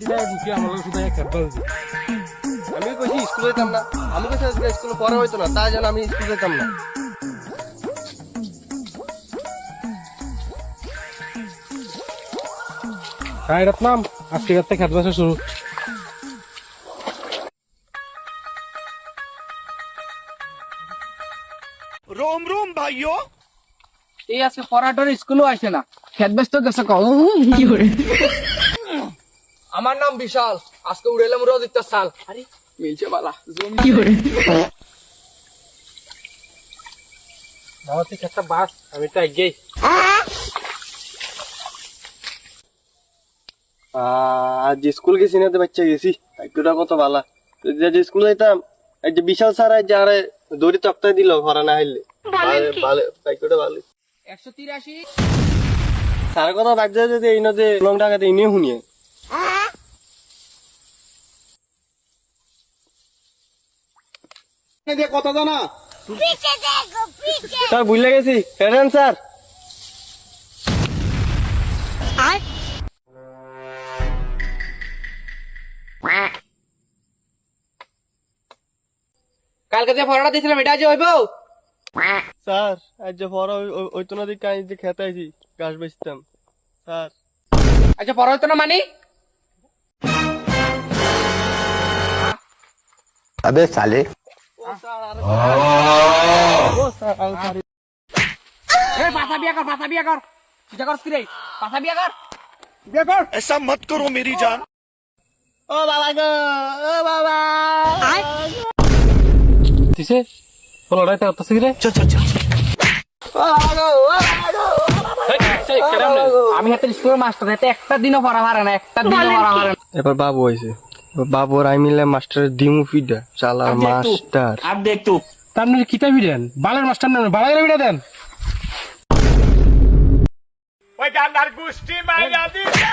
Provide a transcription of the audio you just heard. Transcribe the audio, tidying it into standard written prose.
দিলাই বুঝি আমার শুধু খেলবাল আমি কইছি স্কুলে যেতাম না, আমি কইছি আজকে স্কুলে পড়া হইতো না, তাই জন্য আমি স্কুলে যেতাম না। হ্যাঁ রত্নাম আজকে রাতে খেত বসা শুরু। रोम रोम भाइयों। এই আজকে পড়াটোর স্কুলও আসে না, খেত ব্যস্ত গেছে কও। আমার নাম বিশাল, আজকে উড়াইলাম রোদিত্য সাল। আরে মিলছে বালা আমার থেকে একটা বাস আমি তো এগিয়ে আজ স্কুল গেছি না, বাচ্চা গেছি, ভাগ্যটা কত ভালা। যে স্কুলে যেতাম, এই যে বিশাল স্যার যে আরে দড়ি তক্তায় দিল ভরা না হাইলে, ভাগ্যটা ভালো। 183 স্যারের কথা বাদ যায় যে এই না যে লং টাকাতে ইনিও শুনিয়ে কত জানা স্যার ভুলে গেছি। ফেরেন স্যার, কালকে যে পড়াটা দিছিলাম এটা যে হইবো? স্যার আজ যে ভরা ওই তো নদী কাজ যে খেতে আইছি, গাছ বেচতাম স্যার। আচ্ছা পড়া হইতো না মানে? अबे साले এই পাছা বিয়া কর, পাছা বিয়া কর। চিন্তা করছ কি রে? পাছা বিয়া কর। ऐसा मत करो मेरी जान। ও বাবা গো, ও বাবা। দিছে বলড়াই তে অতসি রে चल चल चल। ও বাবা গো, ও বাবা গো। আমি হাতে স্কুলের মাস্টার, হাতে একটা দিনও পড়া পারে না, একটা দিনও পড়া পারে না। এবার বাবু হয়েছে, বাবু আর আমি মিলে মাস্টারের দিমু ফিডা চালার মাস্টার। আর দেখ তো তার মানে কিতাবি দেন বালের মাস্টার নাম বালের বিড়া দেন। ওই ডান্ডার গুষ্টি মাইরা দিছে